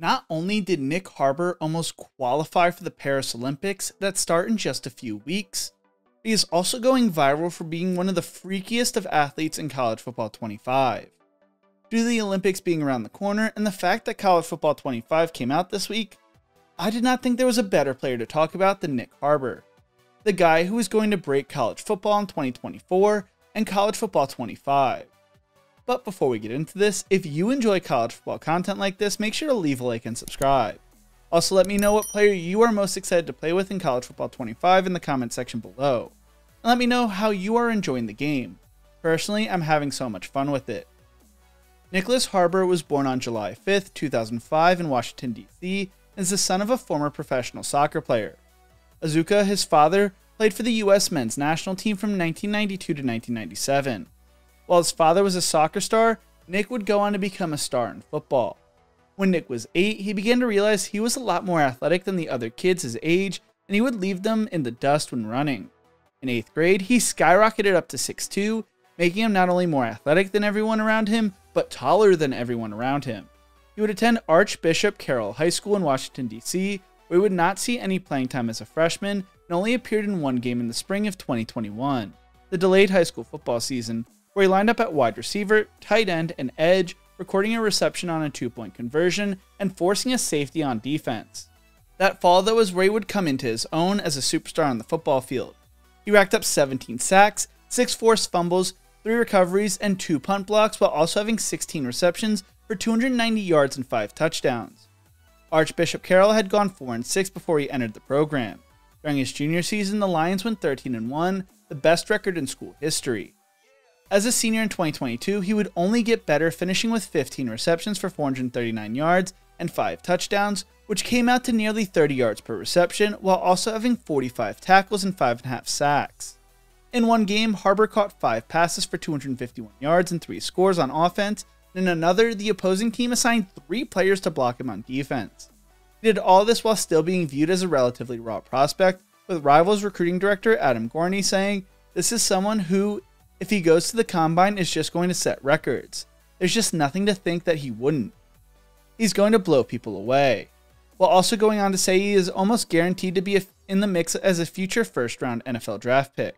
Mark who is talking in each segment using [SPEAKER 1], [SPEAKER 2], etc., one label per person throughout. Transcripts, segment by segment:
[SPEAKER 1] Not only did Nyck Harbor almost qualify for the Paris Olympics that start in just a few weeks, he is also going viral for being one of the freakiest of athletes in college football 25. Due to the Olympics being around the corner and the fact that college football 25 came out this week, I did not think there was a better player to talk about than Nyck Harbor, the guy who is going to break college football in 2024 and college football 25. But before we get into this, if you enjoy college football content like this, make sure to leave a like and subscribe. Also, let me know what player you are most excited to play with in college football 25 in the comment section below. And let me know how you are enjoying the game. Personally, I'm having so much fun with it. Nyck Harbor was born on July 5th, 2005 in Washington, D.C. and is the son of a former professional soccer player. Azuka, his father, played for the U.S. men's national team from 1992 to 1997. While his father was a soccer star, Nyck would go on to become a star in football. When Nyck was 8, he began to realize he was a lot more athletic than the other kids his age, and he would leave them in the dust when running. In 8th grade, he skyrocketed up to 6'2", making him not only more athletic than everyone around him, but taller than everyone around him. He would attend Archbishop Carroll High School in Washington, D.C., where he would not see any playing time as a freshman and only appeared in one game in the spring of 2021, the delayed high school football season, where he lined up at wide receiver, tight end, and edge, recording a reception on a 2-point conversion and forcing a safety on defense. That fall, though, was where he would come into his own as a superstar on the football field. He racked up 17 sacks, 6 forced fumbles, 3 recoveries, and 2 punt blocks, while also having 16 receptions for 290 yards and 5 touchdowns. Archbishop Carroll had gone 4-6 before he entered the program. During his junior season, the Lions went 13-1, the best record in school history. As a senior in 2022, he would only get better, finishing with 15 receptions for 439 yards and 5 touchdowns, which came out to nearly 30 yards per reception, while also having 45 tackles and 5.5 sacks. In one game, Harbor caught 5 passes for 251 yards and 3 scores on offense, and in another, the opposing team assigned 3 players to block him on defense. He did all this while still being viewed as a relatively raw prospect, with Rivals recruiting director Adam Gorney saying, "This is someone who, if he goes to the combine, is just going to set records. There's just nothing to think that he wouldn't. He's going to blow people away," while also going on to say he is almost guaranteed to be in the mix as a future first-round NFL draft pick.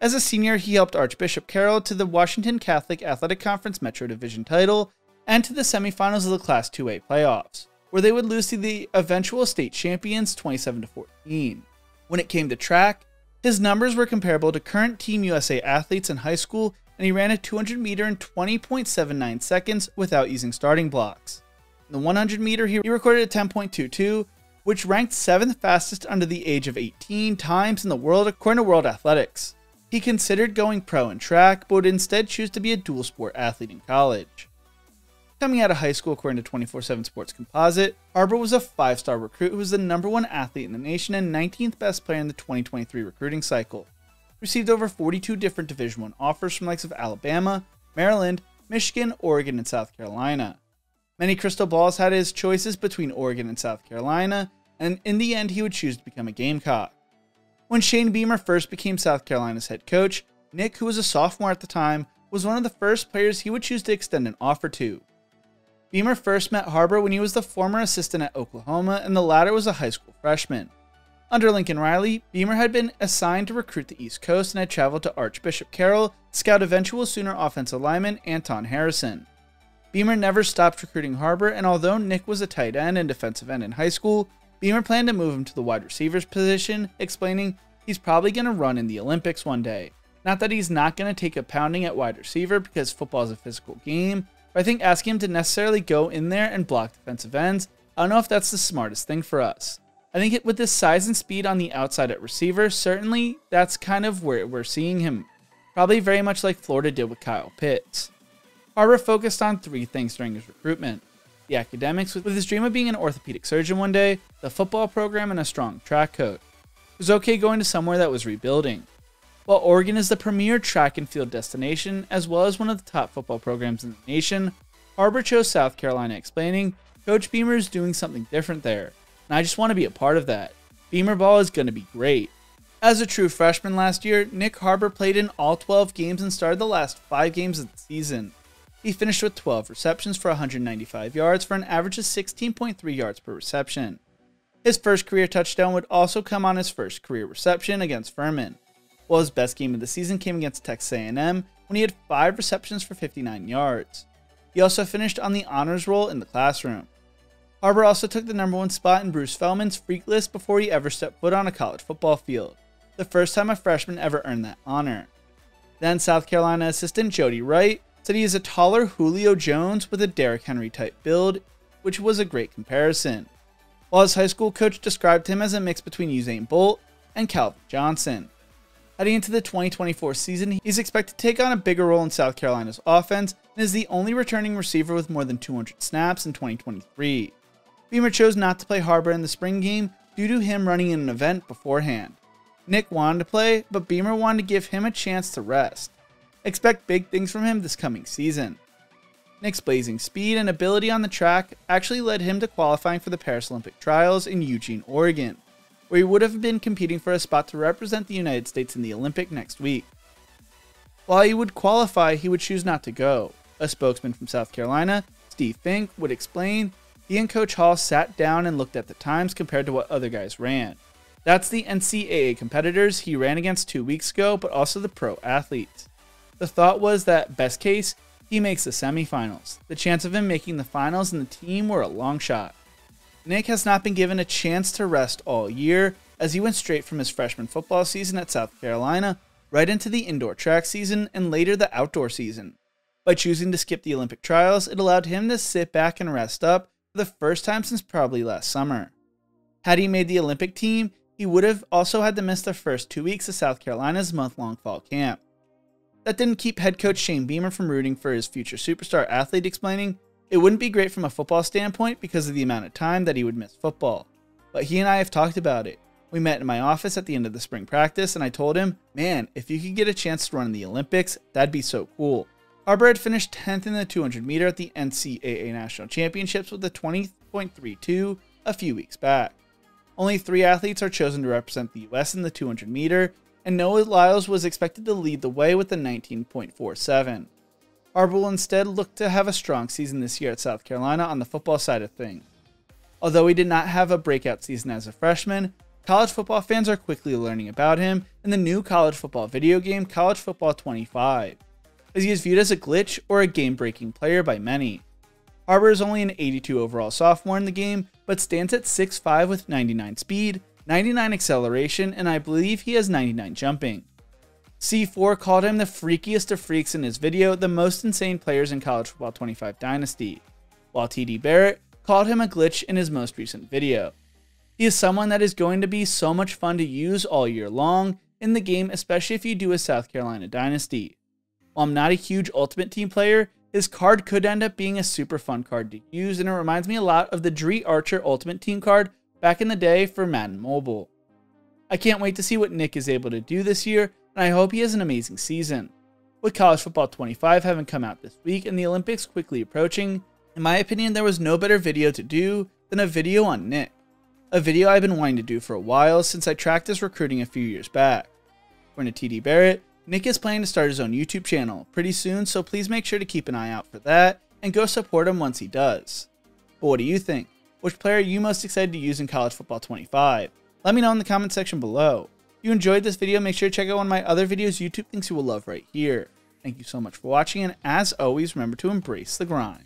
[SPEAKER 1] As a senior, he helped Archbishop Carroll to the Washington Catholic Athletic Conference Metro Division title and to the semifinals of the Class 2A playoffs, where they would lose to the eventual state champions 27-14. When it came to track, his numbers were comparable to current Team USA athletes in high school, and he ran a 200 meter in 20.79 seconds without using starting blocks. In the 100 meter, he recorded a 10.22, which ranked 7th fastest under the age of 18 times in the world according to World Athletics. He considered going pro in track, but would instead choose to be a dual sport athlete in college. Coming out of high school, according to 24/7 Sports Composite, Harbor was a 5-star recruit who was the #1 athlete in the nation and 19th best player in the 2023 recruiting cycle. Received over 42 different Division I offers from the likes of Alabama, Maryland, Michigan, Oregon, and South Carolina. Many crystal balls had his choices between Oregon and South Carolina, and in the end he would choose to become a Gamecock. When Shane Beamer first became South Carolina's head coach, Nyck, who was a sophomore at the time, was one of the first players he would choose to extend an offer to. Beamer first met Harbor when he was the former assistant at Oklahoma, and the latter was a high school freshman. Under Lincoln Riley, Beamer had been assigned to recruit the East Coast and had traveled to Archbishop Carroll to scout eventual Sooner offensive lineman Anton Harrison. Beamer never stopped recruiting Harbor, and although Nyck was a tight end and defensive end in high school, Beamer planned to move him to the wide receivers position, explaining he's probably going to run in the Olympics one day. Not that he's not going to take a pounding at wide receiver because football is a physical game, but I think asking him to necessarily go in there and block defensive ends, I don't know if that's the smartest thing for us. I think with his size and speed on the outside at receiver, certainly that's kind of where we're seeing him. Probably very much like Florida did with Kyle Pitts. Harbor focused on 3 things during his recruitment: the academics, with his dream of being an orthopedic surgeon one day, the football program, and a strong track coach. It was okay going to somewhere that was rebuilding. While Oregon is the premier track and field destination, as well as one of the top football programs in the nation, Harbor chose South Carolina, explaining, "Coach Beamer is doing something different there, and I just want to be a part of that. Beamer ball is going to be great." As a true freshman last year, Nyck Harbor played in all 12 games and started the last 5 games of the season. he finished with 12 receptions for 195 yards for an average of 16.3 yards per reception. His first career touchdown would also come on his first career reception against Furman, while his best game of the season came against Texas A&M when he had 5 receptions for 59 yards. He also finished on the honors roll in the classroom. Harbor also took the #1 spot in Bruce Feldman's freak list before he ever stepped foot on a college football field, the first time a freshman ever earned that honor. Then South Carolina assistant Jody Wright said he is a taller Julio Jones with a Derrick Henry type build, which was a great comparison, while his high school coach described him as a mix between Usain Bolt and Calvin Johnson. Heading into the 2024 season, he's expected to take on a bigger role in South Carolina's offense and is the only returning receiver with more than 200 snaps in 2023. Beamer chose not to play Harbor in the spring game due to him running in an event beforehand. Nyck wanted to play, but Beamer wanted to give him a chance to rest. Expect big things from him this coming season. Nyck's blazing speed and ability on the track actually led him to qualifying for the Paris Olympic trials in Eugene, Oregon, where he would have been competing for a spot to represent the United States in the Olympic next week. While he would qualify, he would choose not to go. A spokesman from South Carolina, Steve Fink, would explain, he and Coach Hall sat down and looked at the times compared to what other guys ran. That's the NCAA competitors he ran against 2 weeks ago, but also the pro athletes. The thought was that, best case, he makes the semifinals. The chance of him making the finals and the team were a long shot. Nyck has not been given a chance to rest all year, as he went straight from his freshman football season at South Carolina right into the indoor track season and later the outdoor season. By choosing to skip the Olympic trials, it allowed him to sit back and rest up for the first time since probably last summer. Had he made the Olympic team, he would have also had to miss the first 2 weeks of South Carolina's month-long fall camp. That didn't keep head coach Shane Beamer from rooting for his future superstar athlete, explaining, "It wouldn't be great from a football standpoint because of the amount of time that he would miss football. But he and I have talked about it. We met in my office at the end of the spring practice and I told him, man, if you could get a chance to run in the Olympics, that'd be so cool." Harbor had finished 10th in the 200 meter at the NCAA National Championships with a 20.32 a few weeks back. Only 3 athletes are chosen to represent the US in the 200 meter, and Noah Lyles was expected to lead the way with a 19.47. Harbor will instead look to have a strong season this year at South Carolina on the football side of things. Although he did not have a breakout season as a freshman, college football fans are quickly learning about him in the new college football video game College Football 25, as he is viewed as a glitch or a game-breaking player by many. Harbor is only an 82 overall sophomore in the game, but stands at 6'5" with 99 speed, 99 acceleration, and I believe he has 99 jumping. C4 called him the freakiest of freaks in his video, the most insane players in College Football 25 Dynasty, while TD Barrett called him a glitch in his most recent video. He is someone that is going to be so much fun to use all year long in the game, especially if you do a South Carolina Dynasty. While I'm not a huge Ultimate Team player, his card could end up being a super fun card to use, and it reminds me a lot of the Dree Archer Ultimate Team card back in the day for Madden Mobile. I can't wait to see what Nyck is able to do this year, and I hope he has an amazing season. With College Football 25 having come out this week and the Olympics quickly approaching, in my opinion there was no better video to do than a video on Nyck. A video I've been wanting to do for a while since I tracked his recruiting a few years back. According to TD Barrett, Nyck is planning to start his own YouTube channel pretty soon, so please make sure to keep an eye out for that and go support him once he does. But what do you think? Which player are you most excited to use in College Football 25? Let me know in the comment section below. If you enjoyed this video, make sure to check out one of my other videos YouTube thinks you will love right here. Thank you so much for watching, and as always, remember to embrace the grind.